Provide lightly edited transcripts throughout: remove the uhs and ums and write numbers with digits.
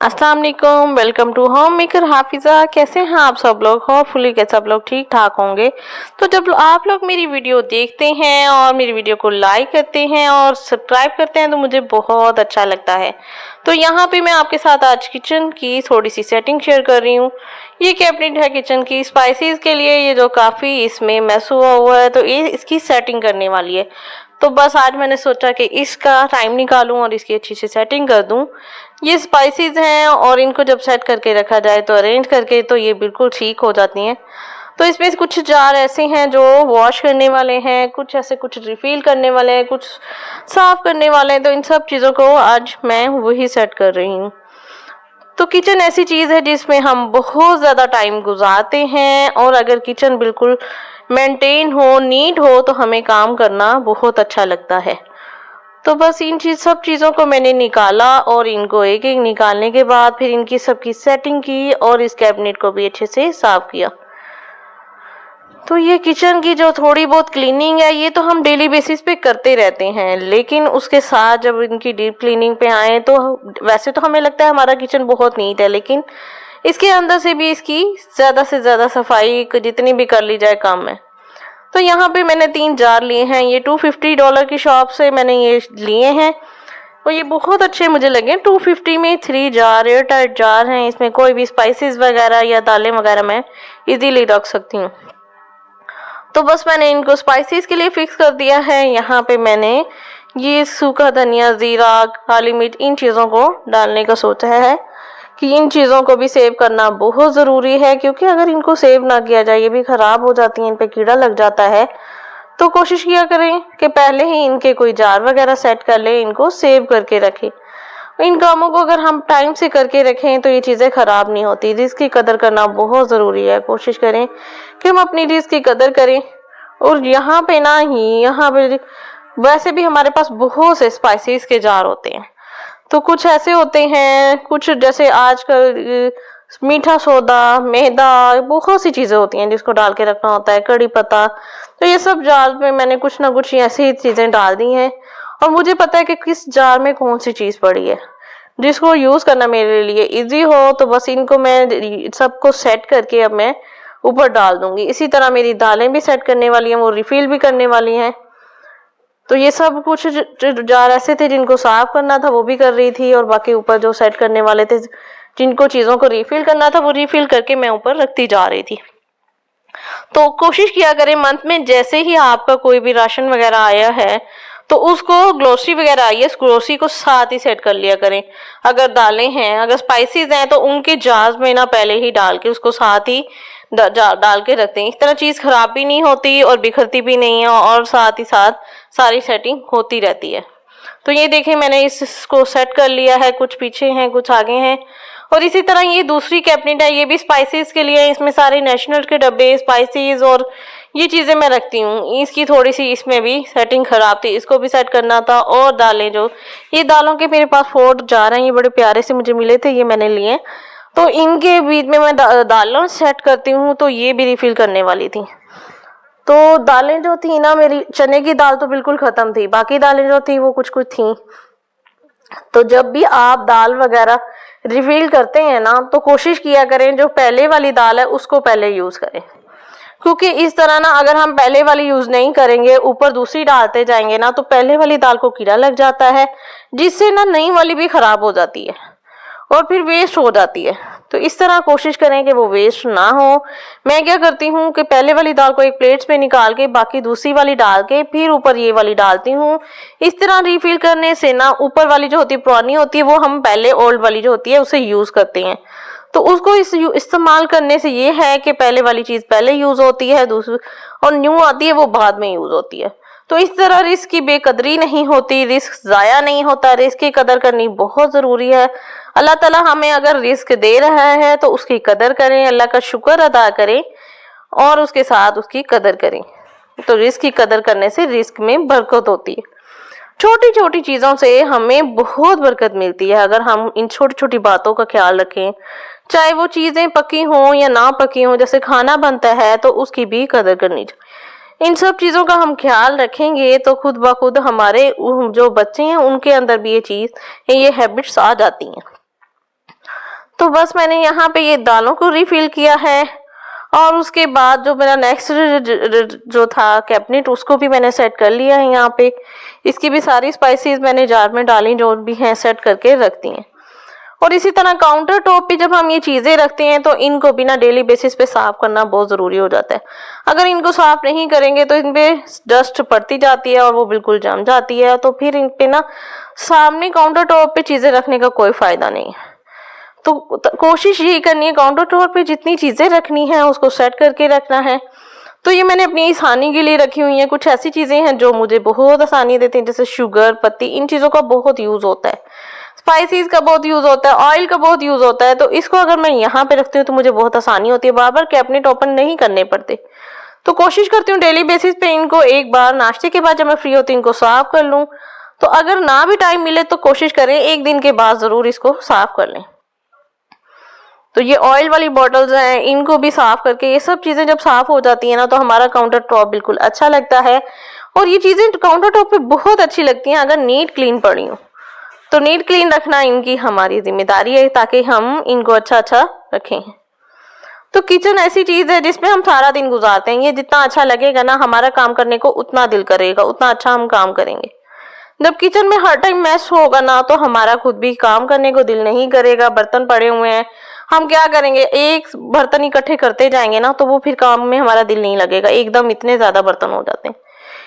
अस्सलाम वालेकुम, welcome to home maker Hafiza. कैसे हैं आप सब लोग? होपफुली के सब लोग ठीक ठाक होंगे। तो जब आप लोग मेरी वीडियो देखते हैं और मेरी वीडियो को लाइक करते हैं और सब्सक्राइब करते हैं तो मुझे बहुत अच्छा लगता है। तो यहाँ पे मैं आपके साथ आज किचन की थोड़ी सी सेटिंग शेयर कर रही हूँ। ये कैबिनेट है किचन की स्पाइसेस के लिए, ये जो काफ़ी इसमें मैस हुआ है तो ये इसकी सेटिंग करने वाली है। तो बस आज मैंने सोचा कि इसका टाइम निकालूं और इसकी अच्छी सी सेटिंग कर दूं। ये स्पाइसेस हैं और इनको जब सेट करके रखा जाए तो अरेंज करके तो ये बिल्कुल ठीक हो जाती हैं। तो इसमें कुछ जार ऐसे हैं जो वॉश करने वाले हैं, कुछ ऐसे कुछ रिफिल करने वाले हैं, कुछ साफ करने वाले हैं। तो इन सब चीज़ों को आज मैं वही सेट कर रही हूँ। तो किचन ऐसी चीज़ है जिसमें हम बहुत ज़्यादा टाइम गुजारते हैं और अगर किचन बिल्कुल मेंटेन हो, नीट हो तो हमें काम करना बहुत अच्छा लगता है। तो बस सब चीज़ों को मैंने निकाला और इनको एक एक निकालने के बाद फिर इनकी सबकी सेटिंग की और इस कैबिनेट को भी अच्छे से साफ किया। तो ये किचन की जो थोड़ी बहुत क्लीनिंग है ये तो हम डेली बेसिस पे करते रहते हैं, लेकिन उसके साथ जब इनकी डीप क्लीनिंग पे आए तो वैसे तो हमें लगता है हमारा किचन बहुत नीट है, लेकिन इसके अंदर से भी इसकी ज़्यादा से ज़्यादा सफाई जितनी भी कर ली जाए कम है। तो यहाँ पे मैंने 3 जार लिए हैं। ये $250 की शॉप से मैंने ये लिए हैं और ये बहुत अच्छे मुझे लगे। 250 में 3 जार एयर टाइट जार हैं। इसमें कोई भी स्पाइसेस वगैरह या दालें वगैरह मैं इजीली रख सकती हूँ। तो बस मैंने इनको स्पाइसेस के लिए फिक्स कर दिया है। यहाँ पे मैंने ये सूखा धनिया, ज़ीरा, काली मिर्च इन चीज़ों को डालने का सोचा है कि इन चीज़ों को भी सेव करना बहुत ज़रूरी है, क्योंकि अगर इनको सेव ना किया जाए ये भी ख़राब हो जाती हैं, इन पे कीड़ा लग जाता है। तो कोशिश किया करें कि पहले ही इनके कोई जार वगैरह सेट कर लें, इनको सेव करके रखें। इन कामों को अगर हम टाइम से करके रखें तो ये चीज़ें ख़राब नहीं होती। रिस्क की कदर करना बहुत ज़रूरी है। कोशिश करें कि हम अपनी रिस्क की कदर करें। और यहाँ पे वैसे भी हमारे पास बहुत से स्पाइसेस के जार होते हैं। तो कुछ ऐसे होते हैं, कुछ जैसे आजकल मीठा सोडा, मैदा, बहुत सी चीज़ें होती हैं जिसको डाल के रखना होता है, कड़ी पत्ता। तो ये सब जार में मैंने कुछ ना कुछ ऐसी ही चीज़ें डाल दी हैं और मुझे पता है कि किस जार में कौन सी चीज़ पड़ी है जिसको यूज़ करना मेरे लिए इजी हो। तो बस इनको मैं सबको सेट करके अब मैं ऊपर डाल दूंगी। इसी तरह मेरी दालें भी सेट करने वाली हैं, वो रिफिल भी करने वाली हैं। तो ये सब कुछ जार ऐसे थे जिनको साफ करना था वो भी कर रही थी, और बाकी ऊपर जो सेट करने वाले थे जिनको चीज़ों को रिफिल करना था वो रिफिल करके मैं ऊपर रखती जा रही थी। तो कोशिश किया करें मंथ में जैसे ही आपका कोई भी राशन वगैरह आया है तो उसको ग्रोसरी वगैरह आई है, उस ग्रोसरी को साथ ही सेट कर लिया करें। अगर दालें हैं, अगर स्पाइसेस हैं तो उनके जार्स में ना पहले ही डाल के उसको साथ ही डाल के रखते हैं। इस तरह चीज़ खराब भी नहीं होती और बिखरती भी नहीं है और साथ ही साथ सारी सेटिंग होती रहती है। तो ये देखें मैंने इसको सेट कर लिया है, कुछ पीछे हैं कुछ आगे हैं। और इसी तरह ये दूसरी कैबिनेट है, ये भी स्पाइसेस के लिए। इसमें सारे नेशनल के डब्बे, स्पाइसेस और ये चीज़ें मैं रखती हूँ। इसकी थोड़ी सी इसमें भी सेटिंग खराब थी, इसको भी सेट करना था। और दालें, जो ये दालों के मेरे पास 4 जार हैं, ये बड़े प्यारे से मुझे मिले थे, ये मैंने लिए। तो इनके बीच में मैं दालों सेट करती हूँ, तो ये भी रिफिल करने वाली थी। तो दालें जो थी ना, मेरी चने की दाल तो बिल्कुल ख़त्म थी, बाकी दालें जो थी वो कुछ कुछ थी। तो जब भी आप दाल वगैरह रिफिल करते हैं ना तो कोशिश किया करें जो पहले वाली दाल है उसको पहले यूज़ करें, क्योंकि इस तरह ना अगर हम पहले वाली यूज़ नहीं करेंगे, ऊपर दूसरी डालते जाएंगे ना, तो पहले वाली दाल को कीड़ा लग जाता है, जिससे ना नई वाली भी ख़राब हो जाती है और फिर वेस्ट हो जाती है। तो इस तरह कोशिश करें कि वो वेस्ट ना हो। मैं क्या करती हूँ कि पहले वाली दाल को एक प्लेट में निकाल के बाकी दूसरी वाली डाल के फिर ऊपर ये वाली डालती हूँ। इस तरह रिफिल करने से ना ऊपर वाली जो होती है पुरानी होती है, वो हम पहले ओल्ड वाली जो होती है उसे यूज़ करते हैं। तो उसको इस्तेमाल करने से ये है कि पहले वाली चीज़ पहले यूज़ होती है, दूसरी और न्यू आती है वो बाद में यूज़ होती है। तो इस तरह रिस्क की बेकदरी नहीं होती, रिस्क ज़ाया नहीं होता। रिस्क की कदर करनी बहुत ज़रूरी है। अल्लाह ताला हमें अगर रिस्क दे रहा है तो उसकी कदर करें, अल्लाह का शुक्र अदा करें और उसके साथ उसकी कदर करें। तो रिस्क की कदर करने से रिस्क में बरकत होती है। छोटी छोटी चीज़ों से हमें बहुत बरकत मिलती है अगर हम इन छोटी छोटी बातों का ख्याल रखें, चाहे वो चीज़ें पकी हों या ना पकी हों। जैसे खाना बनता है तो उसकी भी कदर करनी चाहिए। इन सब चीज़ों का हम ख्याल रखेंगे तो खुद ब खुद हमारे जो बच्चे हैं उनके अंदर भी ये हैबिट्स आ जाती हैं। तो बस मैंने यहाँ पे ये दालों को रिफिल किया है और उसके बाद जो मेरा नेक्स्ट जो था कैबिनेट उसको भी मैंने सेट कर लिया है। यहाँ पे इसकी भी सारी स्पाइसेस मैंने जार में डाली, जो भी हैं सेट करके रख दी हैं। और इसी तरह काउंटर टॉप पे जब हम ये चीज़ें रखते हैं तो इनको भी ना डेली बेसिस पे साफ करना बहुत ज़रूरी हो जाता है। अगर इनको साफ नहीं करेंगे तो इन पे डस्ट पड़ती जाती है और वो बिल्कुल जम जाती है, तो फिर इन पे ना सामने काउंटर टॉप पे चीज़ें रखने का कोई फ़ायदा नहीं है। तो कोशिश यही करनी है काउंटर टॉप पे जितनी चीज़ें रखनी है उसको सेट करके रखना है। तो ये मैंने अपनी आसानी के लिए रखी हुई हैं। कुछ ऐसी चीज़ें हैं जो मुझे बहुत आसानी देती हैं, जैसे शुगर, पत्ती, इन चीज़ों का बहुत यूज़ होता है, स्पाइसेस का बहुत यूज़ होता है, ऑयल का बहुत यूज़ होता है। तो इसको अगर मैं यहाँ पे रखती हूँ तो मुझे बहुत आसानी होती है, बार बार कैबिनेट ओपन नहीं करने पड़ते। तो कोशिश करती हूँ डेली बेसिस पे इनको एक बार नाश्ते के बाद जब मैं फ्री होती हूँ इनको साफ कर लूँ। तो अगर ना भी टाइम मिले तो कोशिश करें एक दिन के बाद ज़रूर इसको साफ कर लें। तो ये ऑयल वाली बॉटल्स हैं, इनको भी साफ करके, ये सब चीज़ें जब साफ हो जाती है ना तो हमारा काउंटर टॉप बिल्कुल अच्छा लगता है। और ये चीज़ें काउंटर टॉप पे बहुत अच्छी लगती हैं अगर नीट क्लीन पड़ी हो। तो नीट क्लीन रखना इनकी हमारी जिम्मेदारी है ताकि हम इनको अच्छा रखें। तो किचन ऐसी चीज़ है जिसमें हम सारा दिन गुजारते हैं। ये जितना अच्छा लगेगा ना हमारा काम करने को उतना दिल करेगा, उतना अच्छा हम काम करेंगे। जब किचन में हर टाइम मैस होगा ना तो हमारा खुद भी काम करने को दिल नहीं करेगा। बर्तन पड़े हुए हैं, हम क्या करेंगे, एक बर्तन इकट्ठे करते जाएंगे ना तो वो फिर काम में हमारा दिल नहीं लगेगा, एकदम इतने ज़्यादा बर्तन हो जाते हैं।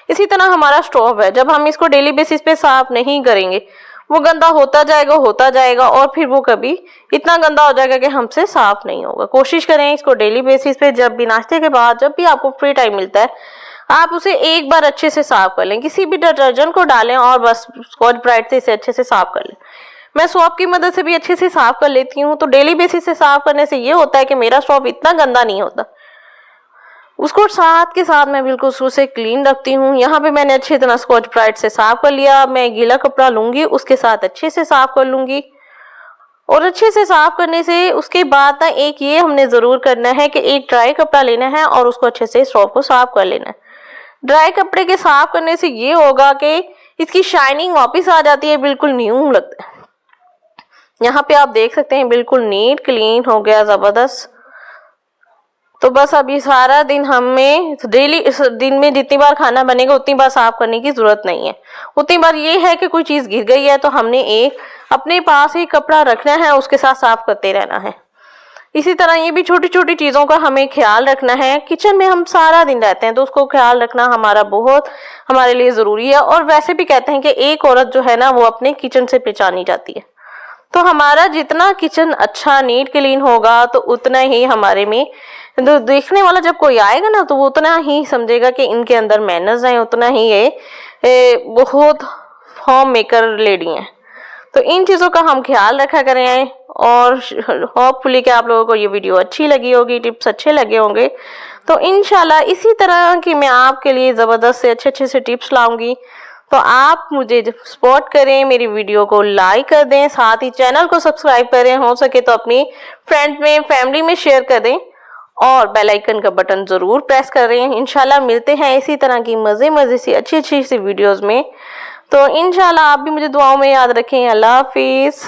इसी तरह हमारा स्टोव है, जब हम इसको डेली बेसिस पे साफ नहीं करेंगे वो गंदा होता जाएगा और फिर वो कभी इतना गंदा हो जाएगा कि हमसे साफ नहीं होगा। कोशिश करें इसको डेली बेसिस पे जब भी नाश्ते के बाद, जब भी आपको फ्री टाइम मिलता है, आप उसे एक बार अच्छे से साफ कर लें। किसी भी डिटर्जेंट को डालें और बस स्कॉच ब्राइट से इसे अच्छे से साफ कर लें। मैं सोप की मदद से भी अच्छे से साफ कर लेती हूँ। तो डेली बेसिस से साफ करने से ये होता है कि मेरा स्टोव इतना गंदा नहीं होता, उसको साथ के साथ मैं बिल्कुल उसे क्लीन रखती हूँ। यहाँ पे मैंने अच्छी तरह स्कॉच ब्राइट से साफ कर लिया। मैं गीला कपड़ा लूंगी, उसके साथ अच्छे से साफ कर लूंगी। और अच्छे से साफ करने से उसके बाद ना एक ये हमने ज़रूर करना है कि एक ड्राई कपड़ा लेना है और उसको अच्छे से स्टोव को साफ कर लेना है। ड्राई कपड़े के साफ करने से ये होगा कि इसकी शाइनिंग वापस आ जाती है, बिल्कुल न्यू लगता है। यहाँ पे आप देख सकते हैं बिल्कुल नीट क्लीन हो गया, ज़बरदस्त। तो बस अभी सारा दिन हमें डेली दिन में जितनी बार खाना बनेगा उतनी बार साफ करने की ज़रूरत नहीं है। उतनी बार ये है कि कोई चीज़ गिर गई है तो हमने एक अपने पास ही कपड़ा रखना है, उसके साथ साफ करते रहना है। इसी तरह ये भी छोटी छोटी चीज़ों का हमें ख्याल रखना है। किचन में हम सारा दिन रहते हैं तो उसको ख्याल रखना हमारा बहुत हमारे लिए ज़रूरी है। और वैसे भी कहते हैं कि एक औरत जो है ना वो अपने किचन से पहचानी जाती है। तो हमारा जितना किचन अच्छा नीट क्लीन होगा तो उतना ही हमारे में तो देखने वाला जब कोई आएगा ना तो वो उतना ही समझेगा कि इनके अंदर मैनर्स हैं, उतना ही ये बहुत होम मेकर लेडी हैं। तो इन चीज़ों का हम ख्याल रखा करें। और होपफुली कि आप लोगों को ये वीडियो अच्छी लगी होगी, टिप्स अच्छे लगे होंगे। तो इंशाल्लाह इसी तरह की मैं आपके लिए ज़बरदस्त से अच्छे से टिप्स लाऊंगी। तो आप मुझे सपोर्ट करें, मेरी वीडियो को लाइक कर दें, साथ ही चैनल को सब्सक्राइब करें, हो सके तो अपनी फ्रेंड में, फैमिली में शेयर कर दें और बेल आइकन का बटन ज़रूर प्रेस करें। इंशाल्लाह मिलते हैं इसी तरह की मज़े सी अच्छी सी वीडियोज़ में। तो इंशाल्लाह आप भी मुझे दुआओं में याद रखें। अल्लाह हाफिज़।